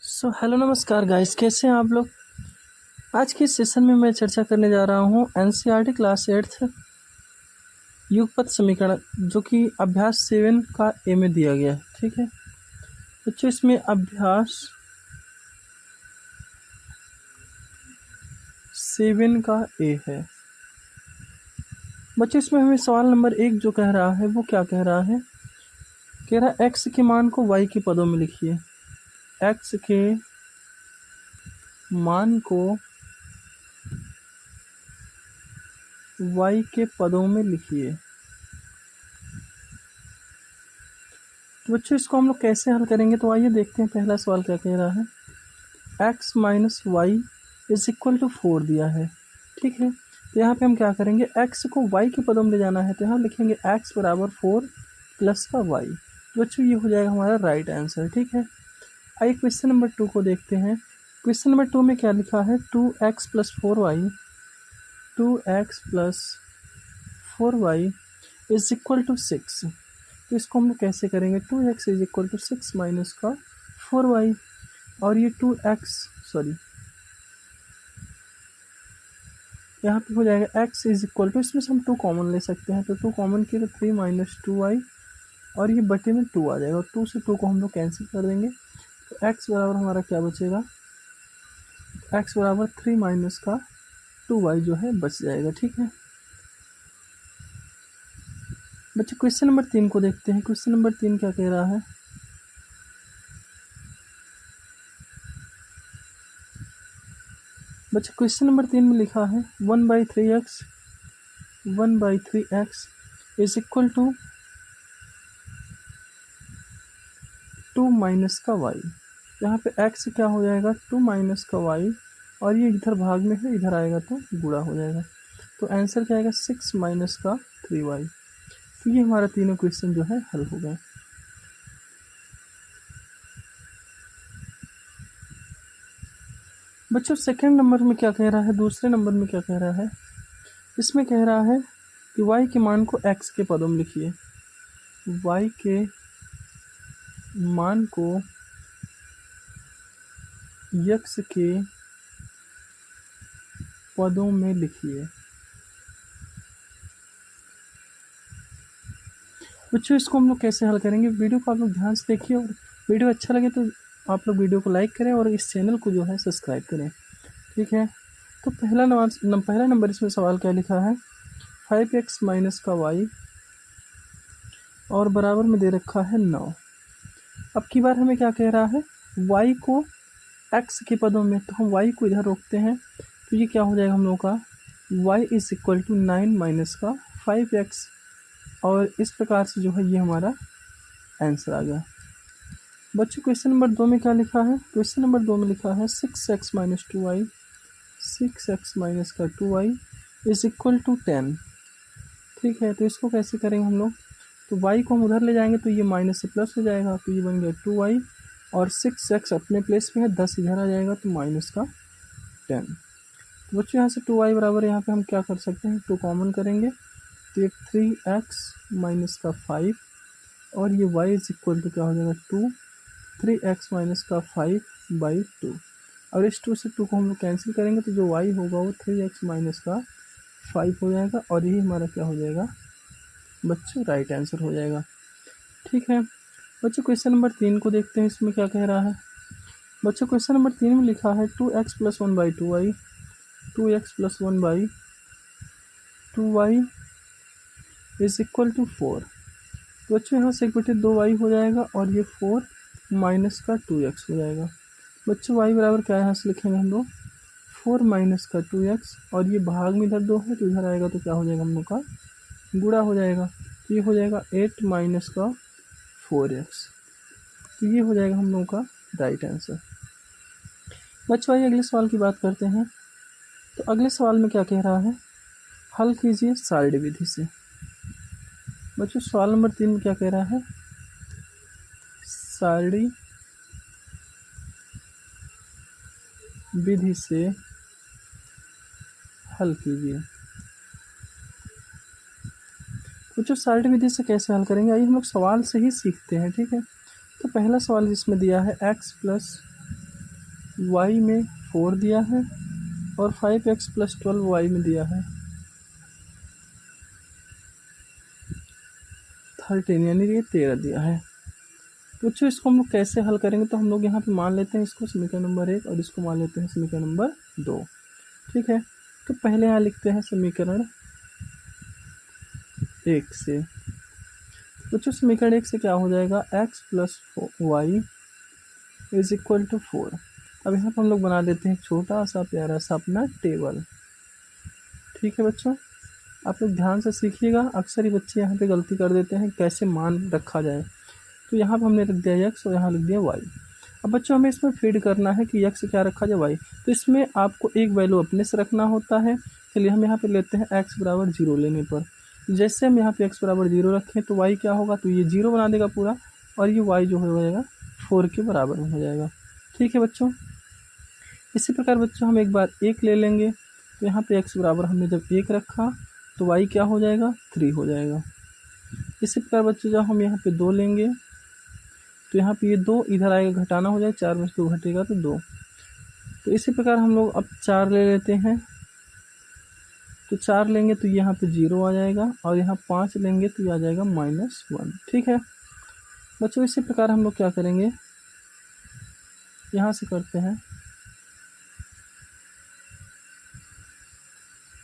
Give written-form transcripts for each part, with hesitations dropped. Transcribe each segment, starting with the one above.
Hello नमस्कार guys, कैसे हैं आप लोग। आज के सेशन में मैं चर्चा करने जा रहा हूँ एनसीईआरटी क्लास 8th युगपत समीकरण, जो कि अभ्यास 7 का ए में दिया गया है। ठीक है बच्चों, इसमें अभ्यास 7 का ए है। बच्चों, इसमें हमें सवाल नंबर 1 जो कह रहा है वो क्या कह रहा है। कह रहा है एक्स के मान को वाई के पदों में लिखिए। एक्स के मान को वाई के पदों में लिखिए। तो बच्चों, इसको हम लोग कैसे हल करेंगे, तो आइए देखते हैं पहला सवाल क्या कह रहा है। X minus Y is equal to 4 दिया है। ठीक है, तो यहाँ पे हम क्या करेंगे, एक्स को वाई के पदों में ले जाना है, तो यहाँ लिखेंगे एक्स बराबर 4 प्लस का वाई। तो बच्चों, ये हो जाएगा हमारा राइट आंसर। ठीक है, आइए क्वेश्चन नंबर 2 को देखते हैं। क्वेश्चन नंबर 2 में क्या लिखा है, 2x plus 4y 2x plus 4y is equal to 6। तो इसको हम लोग कैसे करेंगे, 2x is equal to 6 minus का 4y। और ये 2x सॉरी यहाँ पे हो जाएगा x इज इक्वल टू, इसमें से हम 2 कॉमन ले सकते हैं, तो 2 कॉमन किए तो 3 माइनस 2y, और ये बटे में 2 आ जाएगा, और 2 से 2 को हम लोग कैंसिल कर देंगे। तो x बराबर हमारा क्या बचेगा, x बराबर 3 माइनस का 2y जो है बच जाएगा। ठीक है बच्चे, क्वेश्चन नंबर 3 को देखते हैं। क्वेश्चन नंबर 3 क्या कह रहा है। बच्चे, क्वेश्चन नंबर 3 में लिखा है 1/3x is equal to 2 minus का y। यहाँ पे x क्या हो जाएगा, 2 माइनस का y, और ये इधर भाग में है, इधर आएगा तो गुणा हो जाएगा। तो आंसर क्या आएगा, 6 माइनस का 3y। तो ये हमारा तीनों क्वेश्चन जो है हल हो गए। बच्चों, सेकंड नंबर में क्या कह रहा है, दूसरे नंबर में क्या कह रहा है। इसमें कह रहा है कि y के मान को x के पदों में लिखिए। y के मान को x के पदों में लिखिए। बच्चों, इसको हम लोग कैसे हल करेंगे, वीडियो को आप लोग ध्यान से देखिए, और वीडियो अच्छा लगे तो आप लोग वीडियो को लाइक करें और इस चैनल को जो है सब्सक्राइब करें। ठीक है, तो पहला नंबर इसमें सवाल क्या लिखा है, 5x माइनस का y और बराबर में दे रखा है 9। अब की बार हमें क्या कह रहा है, y को x के पदों में, तो हम y को इधर रोकते हैं, तो ये क्या हो जाएगा हम लोग का, y is equal to 9 minus का 5x, और इस प्रकार से जो है ये हमारा आंसर आ गया। बच्चों, क्वेश्चन नंबर 2 में क्या लिखा है, क्वेश्चन नंबर 2 में लिखा है 6x minus 2y 6x minus का 2y इज इक्वल टू 10। ठीक है, तो इसको कैसे करेंगे हम लोग, तो y को हम उधर ले जाएंगे तो ये माइनस से प्लस हो जाएगा, तो ये बन गया 2y, और 6x अपने प्लेस में है, 10 इधर आ जाएगा तो माइनस का 10। तो बच्चों, यहाँ से 2y बराबर, यहाँ पे हम क्या कर सकते हैं, 2 कॉमन करेंगे तो ये 3x माइनस का 5, और ये y इज इक्वल टू क्या हो जाएगा 2, 3x माइनस का 5/2, और इस 2 से 2 को हम लोग कैंसिल करेंगे तो जो y होगा वो 3x माइनस का 5 हो जाएगा, और यही हमारा क्या हो जाएगा बच्चों, राइट आंसर हो जाएगा। ठीक है बच्चों, क्वेश्चन नंबर 3 को देखते हैं, इसमें क्या कह रहा है। बच्चों, क्वेश्चन नंबर 3 में लिखा है 2x plus 1/2y 2x plus 1/2y is equal to 4। तो बच्चों, यहाँ से 1/2y हो जाएगा, और ये 4 माइनस का 2x हो जाएगा। बच्चों, y बराबर क्या है, यहाँ से लिखेंगे हम लोग 4 माइनस का 2x, और ये भाग में इधर 2 है तो इधर आएगा तो क्या हो जाएगा हम लोग का गुणा हो जाएगा, तो ये हो जाएगा 8 माइनस का 4x। तो ये हो जाएगा हम लोग का राइट आंसर। बच्चों, आइए अगले सवाल की बात करते हैं। तो अगले सवाल में क्या कह रहा है, हल कीजिए सारणी विधि से। बच्चों, सवाल नंबर 3 में क्या कह रहा है, सारणी विधि से हल कीजिए। बच्चों, सारणी विधि से कैसे हल करेंगे, आइए हम लोग सवाल से ही सीखते हैं। ठीक है, तो पहला सवाल जिसमें दिया है x प्लस वाई में 4 दिया है और 5x + 12 वाई में दिया है 13, यानी ये 13 दिया है। तो बच्चों इसको हम लोग कैसे हल करेंगे, तो हम लोग यहाँ पे मान लेते हैं इसको समीकरण नंबर 1 और इसको मान लेते हैं समीकरण नंबर 2। ठीक है, तो पहले यहाँ लिखते हैं समीकरण 1 से। बच्चों समीकरण 1 से क्या हो जाएगा, x + y = 4। अब यहाँ पर हम लोग बना देते हैं छोटा सा प्यारा सा अपना टेबल। ठीक है बच्चों, आप लोग ध्यान से सीखिएगा, अक्सर ही बच्चे यहाँ पे गलती कर देते हैं कैसे मान रखा जाए। तो यहाँ पर हमने रख दिया x और यहाँ लिख दिया y। अब बच्चों हमें इसमें फीड करना है कि x क्या रखा जाए, y। तो इसमें आपको एक वैल्यू अपने से रखना होता है। चलिए हम यहाँ पे लेते हैं x = 0 लेने पर। जैसे हम यहाँ पे x = 0 रखें तो y क्या होगा, तो ये 0 बना देगा पूरा, और ये y जो हो जाएगा 4 के बराबर में हो जाएगा। ठीक है बच्चों, इसी प्रकार बच्चों हम एक बार 1 ले लेंगे। तो यहाँ पे x बराबर हमने जब 1 रखा तो y क्या हो जाएगा, 3 हो जाएगा। इसी प्रकार बच्चों जब हम यहाँ पे 2 लेंगे तो यहाँ पे ये 2 इधर आएगा, घटाना हो जाएगा, 4 में से 2 घटेगा तो 2। तो इसी प्रकार हम लोग अब 4 ले लेते हैं। तो 4 लेंगे तो यहाँ पे 0 आ जाएगा, और यहाँ 5 लेंगे तो ये आ जाएगा -1। ठीक है बच्चों, इसी प्रकार हम लोग क्या करेंगे, यहाँ से करते हैं।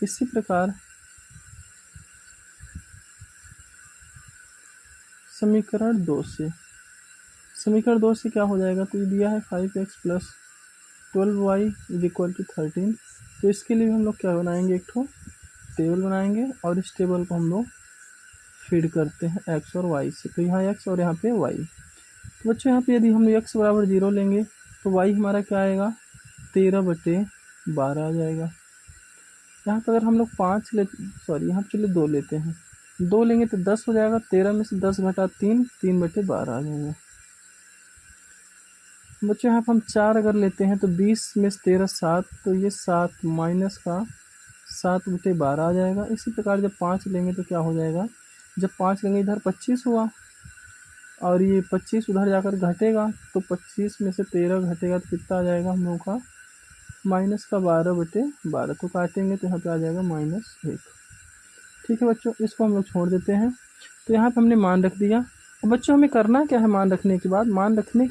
इसी प्रकार समीकरण 2 से, समीकरण 2 से क्या हो जाएगा, तो ये दिया है 5x + 12y = 13। तो इसके लिए हम लोग क्या बनाएंगे, एक ठो टेबल बनाएंगे, और इस टेबल को हम लोग फीड करते हैं x और y से। तो यहाँ x और यहाँ पे y। तो बच्चों यहाँ पे यदि हम x = 0 लेंगे तो y हमारा क्या आएगा, 13/12 आ जाएगा। यहाँ पर अगर हम लोग 5 ले, सॉरी यहाँ पे चलिए 2 लेते हैं, 2 लेंगे तो 10 हो जाएगा। 13 में से 10 घटा 3, 3/12 आ जाएगा। बच्चों यहाँ पर हम 4 अगर लेते हैं तो 20 में से 13 7, तो ये 7 माइनस का 7/12 आ जाएगा। इसी प्रकार जब 5 लेंगे तो क्या हो जाएगा, जब 5 लेंगे इधर 25 हुआ, और ये 25 उधर जाकर घटेगा, तो 25 में से 13 घटेगा तो कितना आ जाएगा हम लोगों का, -12/12। तो काटेंगे तो यहाँ पे आ जाएगा -1। ठीक है बच्चों, इसको हम लोग छोड़ देते हैं। तो यहाँ पे हमने मान रख दिया। अब बच्चों हमें करना क्या है, मान रखने के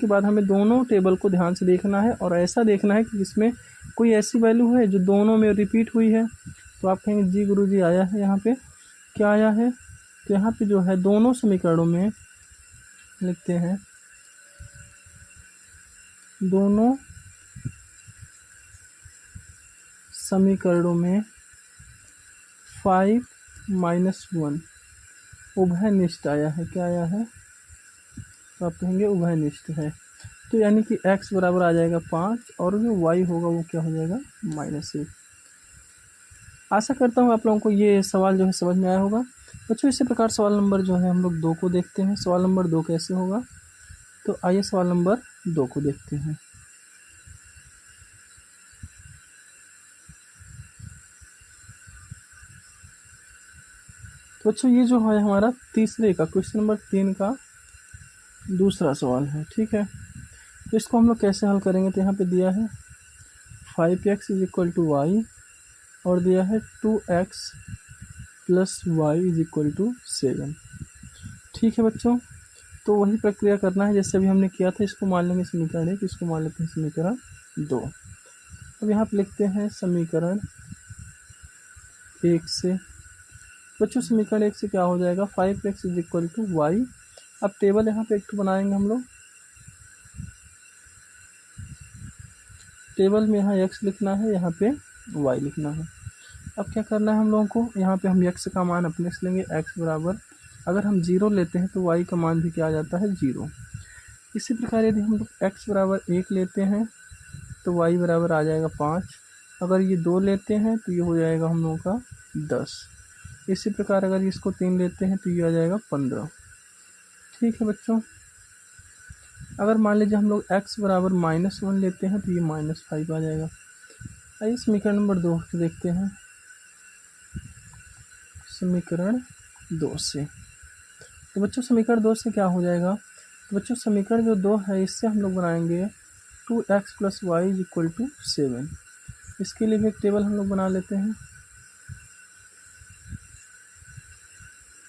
बाद, हमें दोनों टेबल को ध्यान से देखना है, और ऐसा देखना है कि इसमें कोई ऐसी वैल्यू है जो दोनों में रिपीट हुई है। तो आप कहेंगे जी गुरुजी आया है, यहाँ पे क्या आया है, तो यहाँ पे जो है दोनों समीकरणों में लिखते हैं, दोनों समीकरणों में 5 - 1 उभयनिष्ठ आया है। क्या आया है, तो आप कहेंगे उभयनिष्ठ है। तो यानी कि x बराबर आ जाएगा 5, और जो y होगा वो क्या हो जाएगा, -1। आशा करता हूँ आप लोगों को ये सवाल जो है समझ में आया होगा। बच्चों इसी प्रकार सवाल नंबर जो है हम लोग 2 को देखते हैं। सवाल नंबर 2 कैसे होगा, तो आइए सवाल नंबर 2 को देखते हैं। तो बच्चों ये जो है हमारा तीसरे का क्वेश्चन नंबर 3 का दूसरा सवाल है। ठीक है, तो इसको हम लोग कैसे हल करेंगे, तो यहाँ पे दिया है 5x = y और दिया है 2x + y = 7। ठीक है बच्चों, तो वही प्रक्रिया करना है जैसे अभी हमने किया था। इसको मान लेंगे समीकरण 1, इसको मान लेते हैं समीकरण 2। अब यहाँ पे लिखते हैं समीकरण 1 से। बच्चों समीकरण 1 से क्या हो जाएगा, 5x = y। अब टेबल यहाँ पे एक तो बनाएंगे हम लोग, टेबल में यहाँ x लिखना है, यहाँ पे y लिखना है। अब क्या करना है हम लोगों को, यहाँ पे हम x का मान अपने से लेंगे, x बराबर, अगर हम 0 लेते हैं तो y का मान भी क्या आ जाता है, 0। इसी प्रकार यदि हम लोग x बराबर 1 लेते हैं तो y बराबर आ जाएगा 5। अगर ये 2 लेते हैं तो ये हो जाएगा हम लोगों का 10। इसी प्रकार अगर इसको 3 लेते हैं तो ये आ जाएगा 15। ठीक है बच्चों, अगर मान लीजिए हम लोग x बराबर -1 लेते हैं तो ये -5 आ जाएगा। आइए समीकरण नंबर 2 देखते हैं। समीकरण 2 से, तो बच्चों समीकरण 2 से क्या हो जाएगा, तो बच्चों समीकरण जो 2 है इससे हम लोग बनाएंगे 2x plus Y is equal to 7। इसके लिए भी एक टेबल हम लोग बना लेते हैं।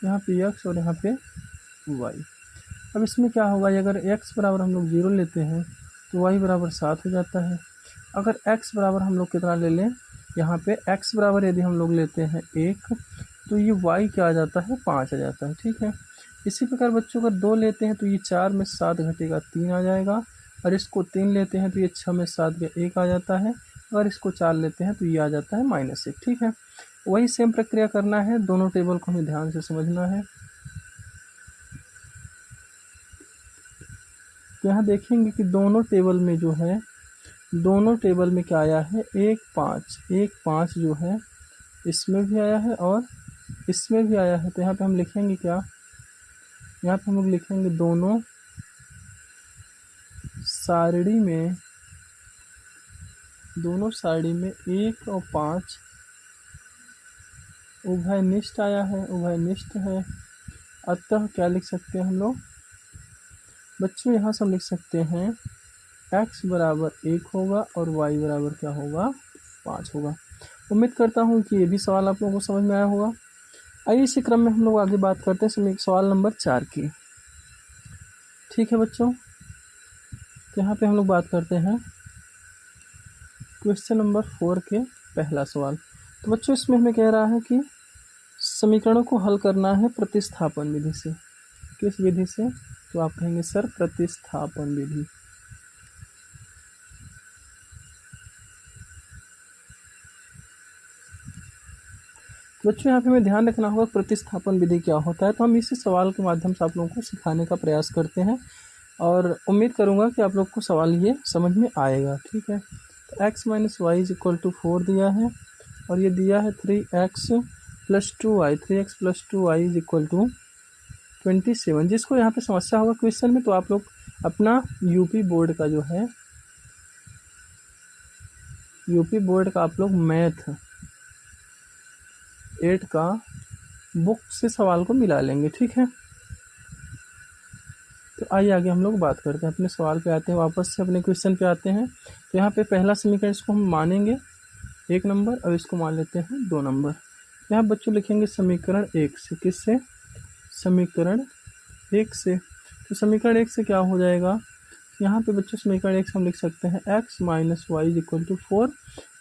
यहाँ पे x और यहाँ पे y। अब इसमें क्या होगा, अगर x बराबर हम लोग 0 लेते हैं तो y बराबर 7 हो जाता है। अगर x बराबर हम लोग कितना ले लें, यहाँ पे x बराबर यदि हम लोग लेते हैं 1 तो ये y क्या आ जाता है, 5 आ जाता है। ठीक है, इसी प्रकार बच्चों अगर 2 लेते हैं तो ये 4 में 7 घटेगा 3 आ जाएगा, और इसको 3 लेते हैं तो ये 6 में 7 का 1 आ जाता है, अगर इसको 4 लेते हैं तो ये आ जाता है -1। ठीक है, वही सेम प्रक्रिया करना है, दोनों टेबल को हमें ध्यान से समझना है। यहाँ देखेंगे कि दोनों टेबल में जो है, दोनों टेबल में क्या आया है, 1 5 1 5 जो है इसमें भी आया है और इसमें भी आया है। तो यहाँ पे हम लिखेंगे क्या, यहाँ पे हम लोग लिखेंगे दोनों सारणी में, दोनों सारणी में 1 और 5 उभयनिष्ठ आया है, उभयनिष्ठ है। अतः क्या लिख सकते हैं हम लोग बच्चों, यहाँ से हम लिख सकते हैं x बराबर 1 होगा और y बराबर क्या होगा, 5 होगा। उम्मीद करता हूँ कि ये भी सवाल आप लोगों को समझ में आया होगा। आइए इसी क्रम में हम लोग आगे बात करते हैं सवाल नंबर 4 की। ठीक है बच्चों, तो यहाँ पे हम लोग बात करते हैं क्वेश्चन नंबर 4 के पहला सवाल। तो बच्चों इसमें हमें कह रहा है कि समीकरणों को हल करना है प्रतिस्थापन विधि से। किस विधि से, तो आप कहेंगे सर प्रतिस्थापन विधि। बच्चों यहाँ पे हमें ध्यान रखना होगा प्रतिस्थापन विधि क्या होता है, तो हम इसी सवाल के माध्यम से आप लोगों को सिखाने का प्रयास करते हैं और उम्मीद करूँगा कि आप लोग को सवाल ये समझ में आएगा। ठीक है, तो x minus Y is equal to 4 दिया है और ये दिया है 3x plus 2y, 3x plus 2y is equal to 27। जिसको यहाँ पे समस्या होगा क्वेश्चन में, तो आप लोग अपना यूपी बोर्ड का जो है, यूपी बोर्ड का आप लोग मैथ 8 का बुक से सवाल को मिला लेंगे। ठीक है, तो आइए आगे हम लोग बात करते हैं, अपने सवाल पे आते हैं, वापस से अपने क्वेश्चन पे आते हैं। तो यहाँ पे पहला समीकरण इसको हम मानेंगे 1 नंबर और इसको मान लेते हैं 2 नंबर। यहाँ बच्चों लिखेंगे समीकरण 1 से, किससे, समीकरण 1 से। तो समीकरण 1 से क्या हो जाएगा, यहाँ पे बच्चों समीकरण 1 से हम लिख सकते हैं x minus Y is equal to 4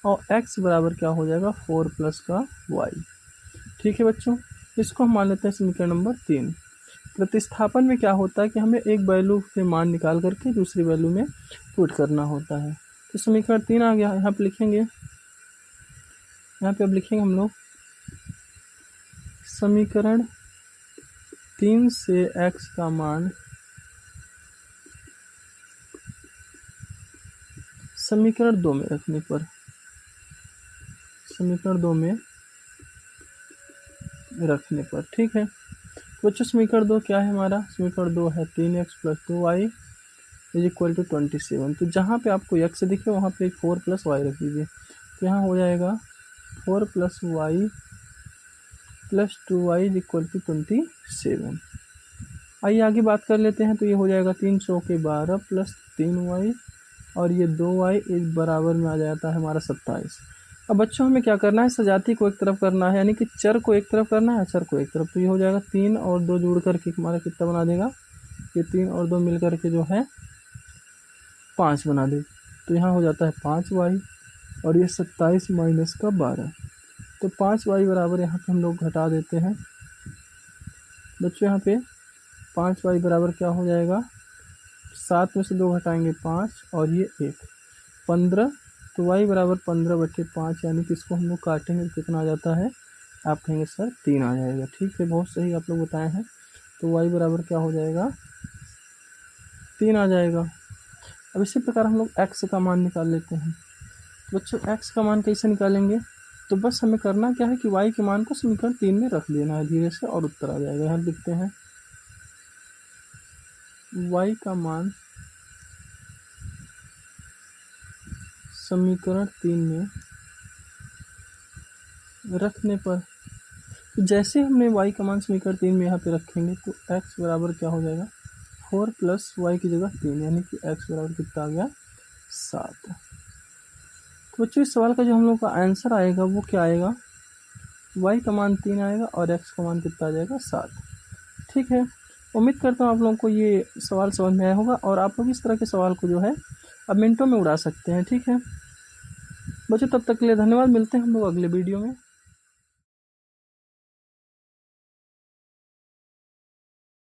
और x बराबर क्या हो जाएगा 4 प्लस का y। ठीक है बच्चों, इसको हम मान लेते हैं समीकरण नंबर 3। प्रतिस्थापन में क्या होता है कि हमें एक वैल्यू से मान निकाल करके दूसरी वैल्यू में पुट करना होता है। तो समीकरण 3 आ गया, यहाँ पे लिखेंगे, यहाँ पे अब लिखेंगे हम लोग समीकरण 3 से x का मान समीकरण 2 में रखने पर, समीकरण 2 में रखने पर। ठीक है, तो बच्चों समीकरण 2 क्या है हमारा, समीकरण 2 है 3x plus 2y is equal to 27। तो जहाँ पे आपको x दिखे वहाँ पे 4 प्लस वाई रख दीजिए। तो यहाँ हो जाएगा 4 plus Y plus 2y is equal to 27। आइए आगे बात कर लेते हैं। तो ये हो जाएगा 3 चौके 12 प्लस 3y और ये 2y एक बराबर में आ जाता है हमारा 27। अब बच्चों हमें क्या करना है, सजाती को एक तरफ करना है, यानी कि चर को एक तरफ करना है, चर को एक तरफ। तो ये हो जाएगा 3 और 2 जोड़ करके हमारा कितना बना देगा, ये 3 और 2 मिल करके जो है 5 बना दे। तो यहाँ हो जाता है 5y और ये 27 माइनस का 12। तो 5y बराबर यहाँ पे हम लोग घटा देते हैं बच्चों। यहाँ पे 5y बराबर क्या हो जाएगा, 7 में से 2 घटाएंगे 5 और ये 1 15। तो y बराबर 15/5, यानी कि इसको हम लोग काटेंगे तो कितना आ जाता है, आप कहेंगे सर 3 आ जाएगा। ठीक है, बहुत सही आप लोग बताए हैं। तो y बराबर क्या हो जाएगा, 3 आ जाएगा। अब इसी प्रकार हम लोग x का मान निकाल लेते हैं। तो बच्चों x का मान कैसे निकालेंगे, तो बस हमें करना क्या है कि y के मान को समीकरण 3 में रख देना है धीरे से और उत्तर आ जाएगा। यहाँ लिखते हैं y का मान समीकरण 3 में रखने पर, तो जैसे हमने y का मान समीकरण 3 में यहाँ पे रखेंगे तो x बराबर क्या हो जाएगा 4 प्लस वाई की जगह 3, यानी कि x बराबर कितना आ गया 7। तो बच्चों इस सवाल का जो हम लोग का आंसर आएगा वो क्या आएगा, y का मान 3 आएगा और x का मान कितना आ जाएगा 7। ठीक है, उम्मीद करता हूँ आप लोगों को ये सवाल समझ में आया होगा और आप लोग इस तरह के सवाल को जो है अब मिनटों में उड़ा सकते हैं। ठीक है बच्चों, तब तक के लिए धन्यवाद, मिलते हैं हम लोग अगले वीडियो में।